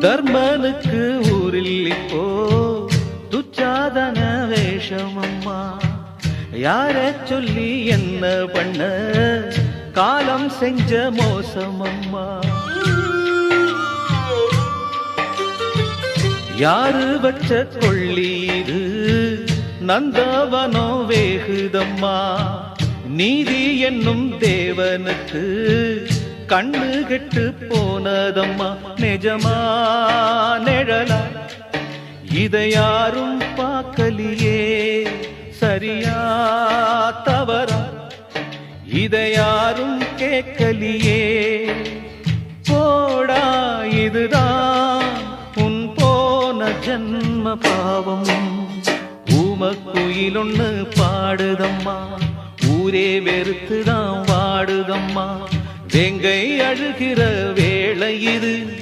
தர்மனுக்கு ஊரில் இப்போ துச்சாதன வேஷமம்மா. யார சொல்லி என்ன பண்ண காலம் செஞ்ச மோசமம்மா. யாரு வச்ச கொள்ளி இது நந்தவனோ வேகுதம்மா. நீதி என்னும் தேவனுக்கு கண்ணு கெட்டு போனதம்மா. நிஜமா நிழலா இதை யாரும் பார்க்கலியே. சரியா தவறா இதை யாரும் கேட்கலியே. போடா இதுதான் உன் போன ஜன்ம பாவம். ஊமக்குயில் ஒண்ணு பாடுதம்மா. ஊரே வெறுத்துதான் வாடுதம்மா. வெங்கை அழுகிற வேளை இது.